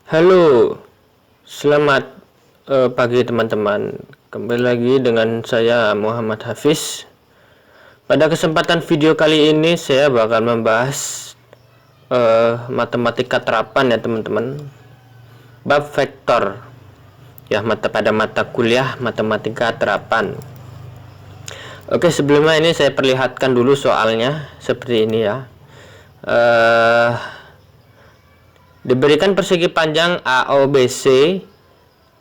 Halo, selamat pagi teman-teman. Kembali lagi dengan saya Muhammad Hafiz. Pada kesempatan video kali ini saya bakal membahas matematika terapan ya teman-teman. Bab vektor. Ya, pada mata kuliah matematika terapan. Oke, sebelumnya ini saya perlihatkan dulu soalnya seperti ini ya. Diberikan persegi panjang AOBC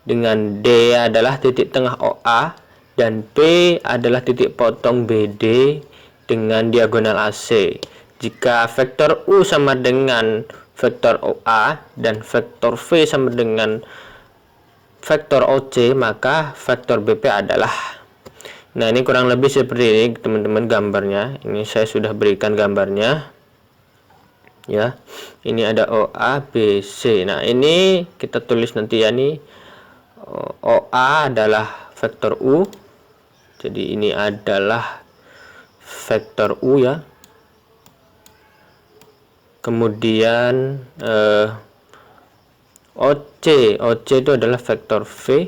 dengan D adalah titik tengah OA dan P adalah titik potong BD dengan diagonal AC. Jika vektor U sama dengan vektor OA dan vektor V sama dengan vektor OC, maka vektor BP adalah. Nah, ini kurang lebih seperti ini teman-teman gambarnya. Ini saya sudah berikan gambarnya. Ya. Ini ada OA, BC. Nah, ini kita tulis nanti ya nih. OA adalah vektor U. Jadi ini adalah vektor U ya. Kemudian OC itu adalah vektor V.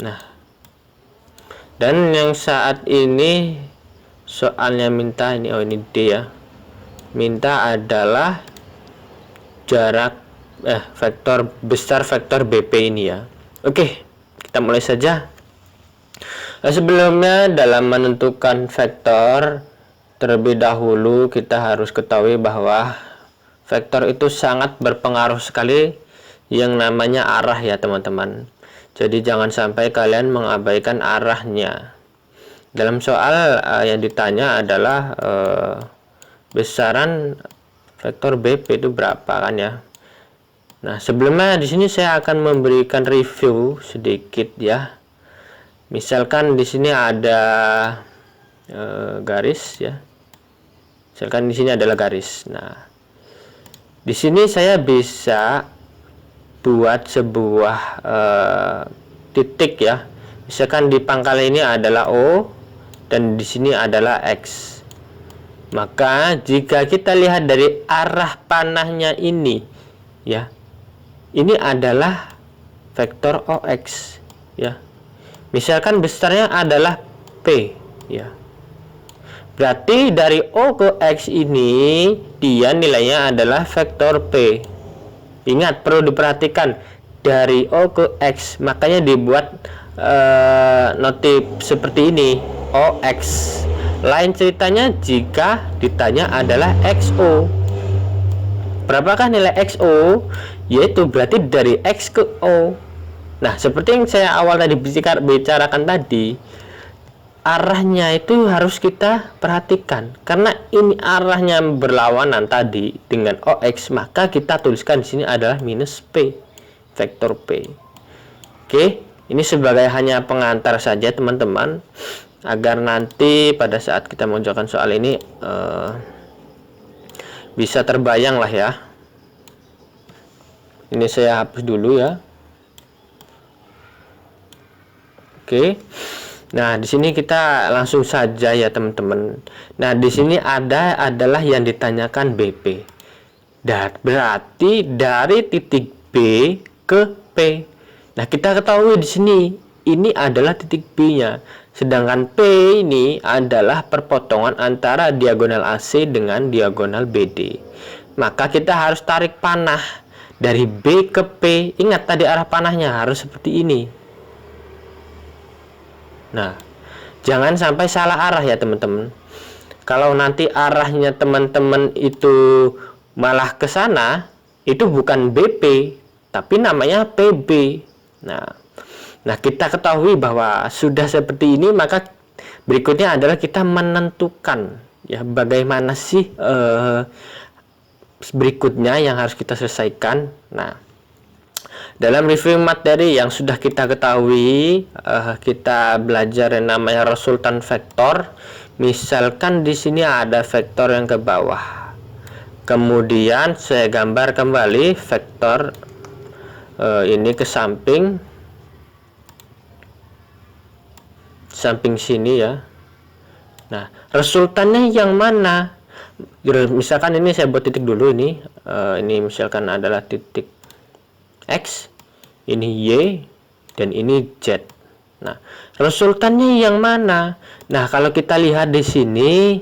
Nah, dan yang saat ini soalnya minta ini, ini D ya, minta adalah jarak vektor besar vektor BP ini ya. Oke, kita mulai saja. Sebelumnya dalam menentukan vektor, terlebih dahulu kita harus ketahui bahwa vektor itu sangat berpengaruh sekali yang namanya arah ya teman-teman. Jadi jangan sampai kalian mengabaikan arahnya. Dalam soal yang ditanya adalah besaran vektor BP itu berapa kan ya. Nah, sebelumnya di sini saya akan memberikan review sedikit ya. Misalkan di sini ada garis ya. Misalkan di sini adalah garis. Nah, di sini saya bisa buat sebuah titik ya. Misalkan di pangkal ini adalah O dan di sini adalah X. Maka jika kita lihat dari arah panahnya ini ya, ini adalah vektor OX ya. Misalkan besarnya adalah P ya. Berarti dari O ke X ini dia nilainya adalah vektor P. Ingat, perlu diperhatikan dari O ke X, makanya dibuat notif seperti ini, OX. Lain ceritanya jika ditanya adalah XO. Berapakah nilai XO? Yaitu berarti dari X ke O. Nah, seperti yang saya awal tadi bicarakan tadi, arahnya itu harus kita perhatikan. Karena ini arahnya berlawanan tadi dengan OX, maka kita tuliskan di sini adalah minus P, vektor P. Oke, ini sebagai hanya pengantar saja teman-teman, agar nanti pada saat kita mengerjakan soal ini bisa terbayang lah ya. Ini saya hapus dulu ya. Oke. Nah, di sini kita langsung saja ya teman-teman. Nah, di sini adalah yang ditanyakan BP. Dan berarti dari titik B ke P. Nah, kita ketahui di sini ini adalah titik B-nya. Sedangkan P ini adalah perpotongan antara diagonal AC dengan diagonal BD. Maka kita harus tarik panah dari B ke P. Ingat tadi arah panahnya harus seperti ini. Nah, jangan sampai salah arah ya teman-teman. Kalau nanti arahnya teman-teman itu malah ke sana, itu bukan BP, tapi namanya PB. Nah, kita ketahui bahwa sudah seperti ini, maka berikutnya adalah kita menentukan ya bagaimana sih berikutnya yang harus kita selesaikan. Nah, dalam review materi yang sudah kita ketahui, kita belajar yang namanya resultan vektor. Misalkan di sini ada vektor yang ke bawah. Kemudian saya gambar kembali vektor ini ke samping sini ya. Nah, resultannya yang mana? Misalkan ini saya buat titik dulu ini. Ini misalkan adalah titik X, ini Y, dan ini Z. Nah, resultannya yang mana? Nah, kalau kita lihat di sini,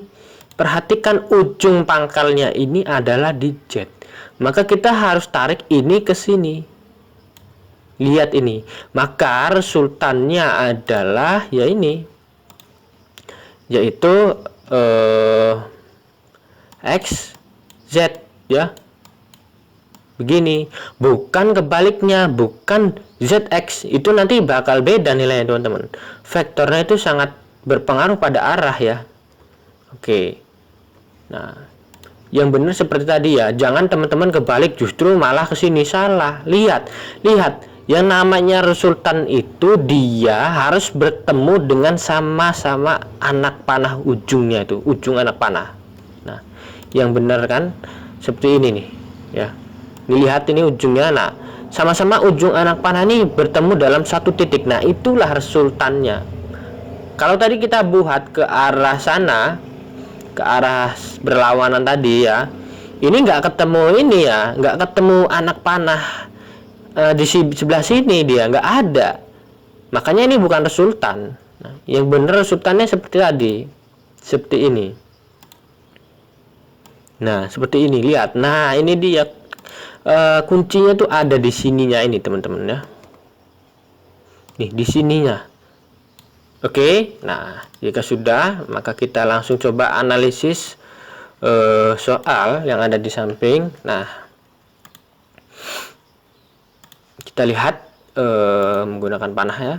perhatikan ujung pangkalnya ini adalah di Z. Maka kita harus tarik ini ke sini. Lihat ini. Maka resultannya adalah ya ini. Yaitu X, Z ya. Begini, bukan kebaliknya, bukan ZX, itu nanti bakal beda nilainya teman-teman. Vektornya itu sangat berpengaruh pada arah ya. Oke. Nah, yang benar seperti tadi ya, jangan teman-teman kebalik justru malah ke sini, salah. Lihat, yang namanya resultan itu dia harus bertemu dengan sama-sama anak panah ujungnya itu, ujung anak panah. Nah, yang benar kan seperti ini nih, ya. Lihat ini ujungnya, nah sama-sama ujung anak panah ini bertemu dalam satu titik. Nah, itulah resultannya. Kalau tadi kita buat ke arah sana, ke arah berlawanan tadi ya, ini nggak ketemu ini ya, nggak ketemu anak panah di sebelah sini, dia nggak ada. Makanya ini bukan resultan. Nah, yang benar resultannya seperti tadi, seperti ini. Nah, seperti ini, lihat. Nah, ini dia. Kuncinya tuh ada di sininya ini teman-teman ya. Nih di sininya. Oke, nah jika sudah maka kita langsung coba analisis soal yang ada di samping. Nah kita lihat menggunakan panah ya.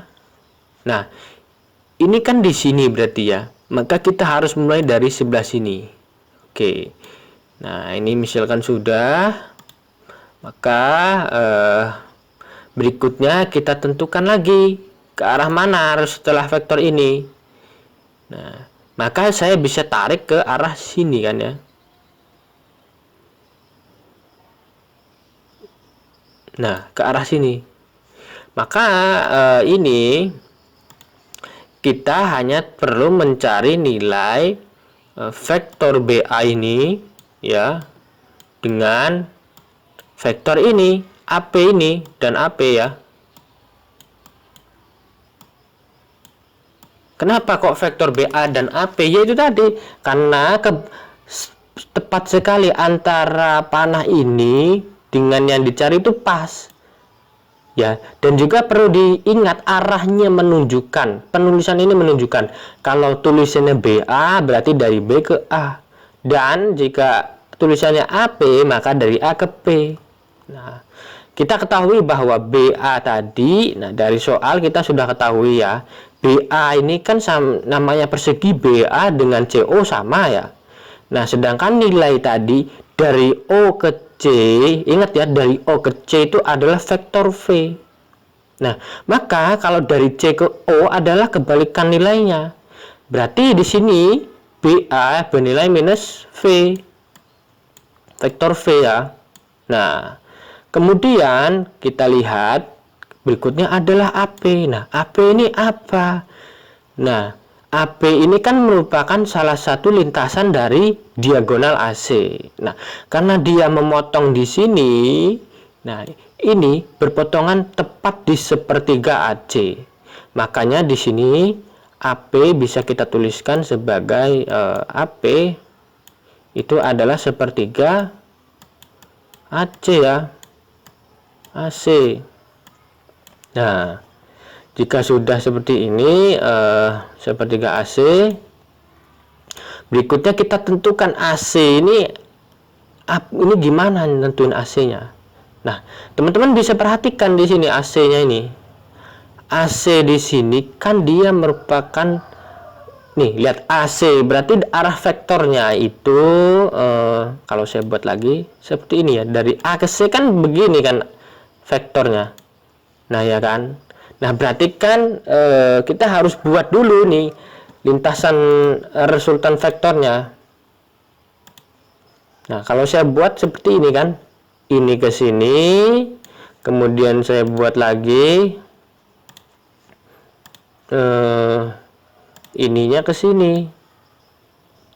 Nah ini kan di sini berarti ya. Maka kita harus mulai dari sebelah sini. Oke. Nah ini misalkan sudah. Maka berikutnya kita tentukan lagi ke arah mana harus setelah vektor ini. Nah, maka saya bisa tarik ke arah sini kan ya. Nah, ke arah sini. Maka ini kita hanya perlu mencari nilai vektor BA ini ya dengan vektor ini, AP ini, dan AP ya. Kenapa kok vektor BA dan AP? Ya itu tadi, karena tepat sekali antara panah ini dengan yang dicari itu pas. Ya, dan juga perlu diingat arahnya menunjukkan, penulisan ini menunjukkan kalau tulisannya BA berarti dari B ke A. Dan jika tulisannya AP maka dari A ke P. Nah, kita ketahui bahwa BA tadi, nah dari soal kita sudah ketahui ya, BA ini kan namanya persegi BA dengan CO sama ya. Nah, sedangkan nilai tadi dari O ke C, ingat ya, dari O ke C itu adalah vektor V. Nah, maka kalau dari C ke O adalah kebalikan nilainya. Berarti di sini BA bernilai minus V. Vektor V ya. Nah, kemudian kita lihat berikutnya adalah AP. Nah, AP ini apa? Nah, AP ini kan merupakan salah satu lintasan dari diagonal AC. Nah, karena dia memotong di sini, nah ini berpotongan tepat di sepertiga AC. Makanya di sini AP bisa kita tuliskan sebagai AP itu adalah sepertiga AC ya. AC. Nah, jika sudah seperti ini sepertiga AC, berikutnya kita tentukan AC ini gimana nentuin AC-nya. Nah, teman-teman bisa perhatikan di sini AC-nya ini. AC di sini kan dia merupakan nih, lihat AC berarti arah vektornya itu kalau saya buat lagi seperti ini ya, dari A ke C kan begini kan vektornya. Nah ya kan, nah berarti kan kita harus buat dulu nih lintasan resultan vektornya. Nah kalau saya buat seperti ini kan, ini ke sini, kemudian saya buat lagi ininya ke sini.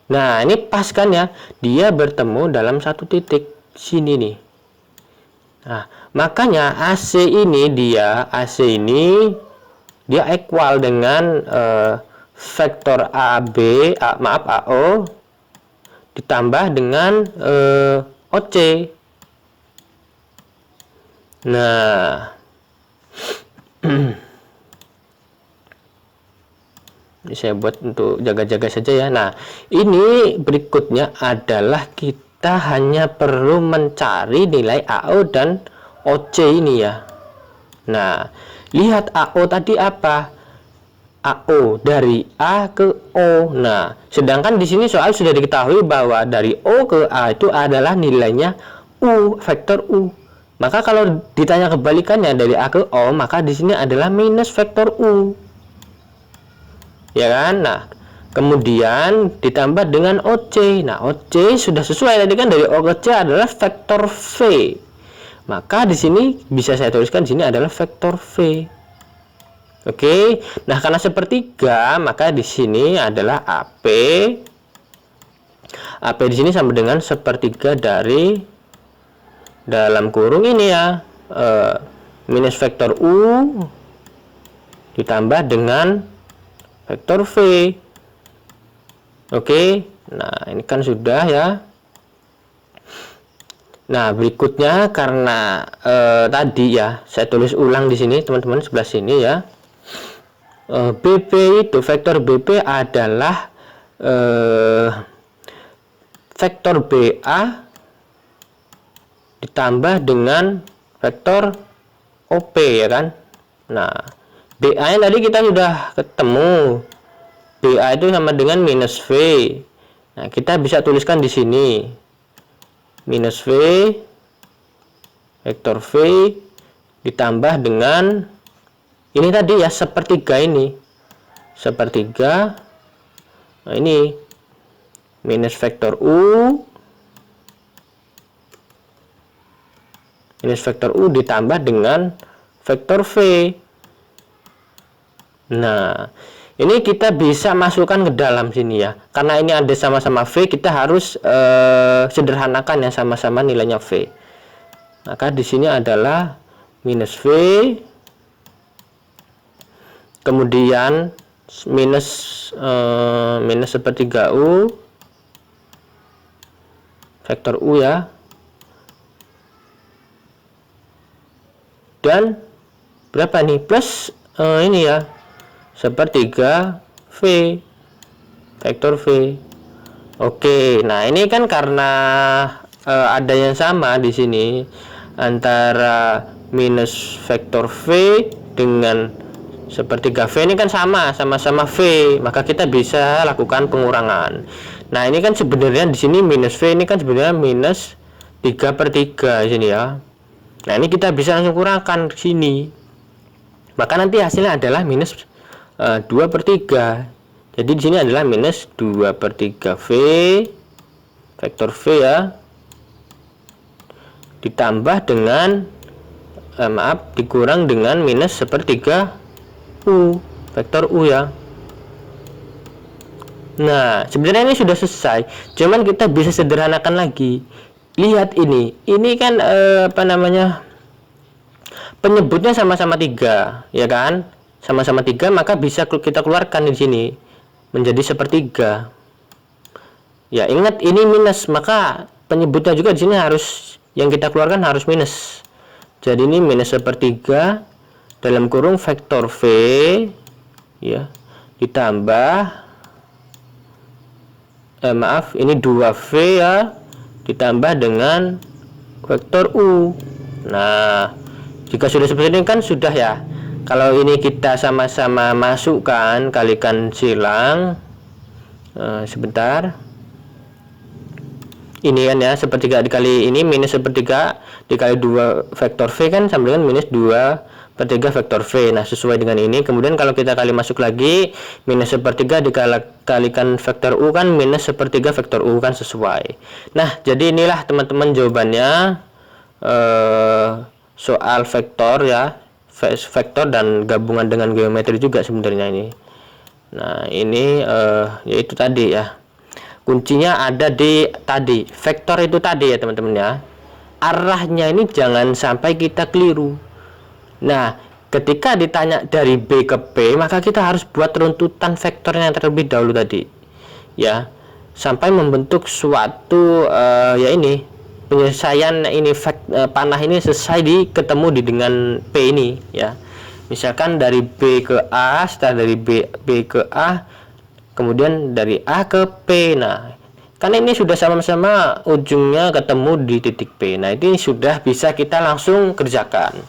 Nah, ini pas kan ya, dia bertemu dalam satu titik sini nih. Nah, makanya AC ini dia equal dengan vektor AO ditambah dengan OC. Nah, ini saya buat untuk jaga-jaga saja ya. Nah, ini berikutnya adalah kita hanya perlu mencari nilai AO dan OC ini ya. Nah, lihat AO tadi apa? AO dari A ke O. Nah, sedangkan di sini soal sudah diketahui bahwa dari O ke A itu adalah nilainya U, vektor U. Maka kalau ditanya kebalikannya dari A ke O, maka di sini adalah minus vektor U. Ya kan? Nah, kemudian ditambah dengan OC. Nah, OC sudah sesuai tadi kan, dari O ke C adalah vektor V. Maka di sini bisa saya tuliskan di sini adalah vektor V. Oke. Nah, karena sepertiga, maka di sini adalah AP. AP di sini sama dengan sepertiga dari dalam kurung ini ya, minus vektor U ditambah dengan vektor V. Oke, nah ini kan sudah ya. Nah, berikutnya karena tadi ya saya tulis ulang di sini teman-teman, sebelah sini ya. BP itu vektor BP adalah vektor BA ditambah dengan vektor OP ya kan. Nah, BA nya tadi kita sudah ketemu, BA itu sama dengan minus V. Nah, kita bisa tuliskan di sini minus V vektor V ditambah dengan ini tadi ya, sepertiga ini, sepertiga. Nah, ini minus vektor U ditambah dengan vektor V. Nah, ini kita bisa masukkan ke dalam sini ya. Karena ini ada sama-sama V, kita harus sederhanakan ya, sama-sama nilainya V. Maka di sini adalah minus V, kemudian minus sepertiga U, vektor U ya, dan berapa nih, plus ini ya, sepertiga V, vektor V. Oke, nah ini kan karena ada yang sama di sini antara minus vektor V dengan sepertiga V, ini kan sama-sama V, maka kita bisa lakukan pengurangan. Nah, ini kan sebenarnya di sini minus V, ini kan sebenarnya minus 3/3 di sini ya. Nah, ini kita bisa langsung kurangkan ke sini. Maka nanti hasilnya adalah minus 2/3. Jadi di sini adalah minus 2/3 V vektor V ya, ditambah dengan dikurang dengan minus sepertiga U, vektor U ya. Nah, sebenarnya ini sudah selesai, cuman kita bisa sederhanakan lagi. Lihat ini kan penyebutnya sama-sama 3 ya kan, sama-sama 3, maka bisa kita keluarkan di sini menjadi sepertiga. Ya, ingat ini minus, maka penyebutnya juga di sini harus, yang kita keluarkan harus minus. Jadi ini minus sepertiga dalam kurung vektor V ya, ditambah ini 2V ya, ditambah dengan vektor U. Nah, jika sudah seperti ini kan sudah ya. Kalau ini kita sama-sama masukkan, kalikan silang, sebentar, ini kan ya, sepertiga dikali ini minus sepertiga dikali 2 vektor V kan sama dengan minus 2/3 vektor V. Nah, sesuai dengan ini. Kemudian kalau kita kali masuk lagi, minus sepertiga dikalikan vektor U kan minus sepertiga vektor U kan sesuai. Nah, jadi inilah teman-teman jawabannya soal vektor ya, vektor dan gabungan dengan geometri juga sebenarnya ini. Nah, ini yaitu tadi ya. kuncinya ada di tadi vektor itu tadi ya teman-teman ya. Arahnya ini jangan sampai kita keliru. Nah, ketika ditanya dari B ke P, maka kita harus buat runtutan vektornya terlebih dahulu tadi ya, sampai membentuk suatu ya ini penyelesaian ini panah ini selesai ketemu dengan P ini ya. Misalkan dari B ke A, setelah dari B ke A, kemudian dari A ke P. Nah, karena ini sudah sama-sama ujungnya ketemu di titik P. Nah, ini sudah bisa kita langsung kerjakan.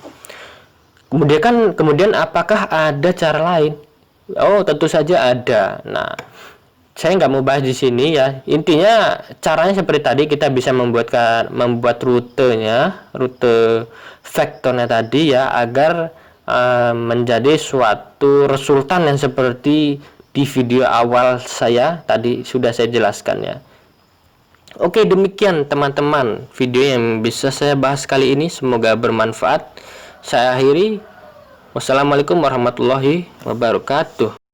Kemudian apakah ada cara lain? Oh, tentu saja ada. Nah, saya nggak mau bahas di sini ya. Intinya caranya seperti tadi, kita bisa membuat rutenya, rute vektornya tadi ya, agar menjadi suatu resultan yang seperti di video awal saya tadi sudah saya jelaskan ya. Oke, demikian teman-teman video yang bisa saya bahas kali ini, semoga bermanfaat. Saya akhiri. Wassalamualaikum warahmatullahi wabarakatuh.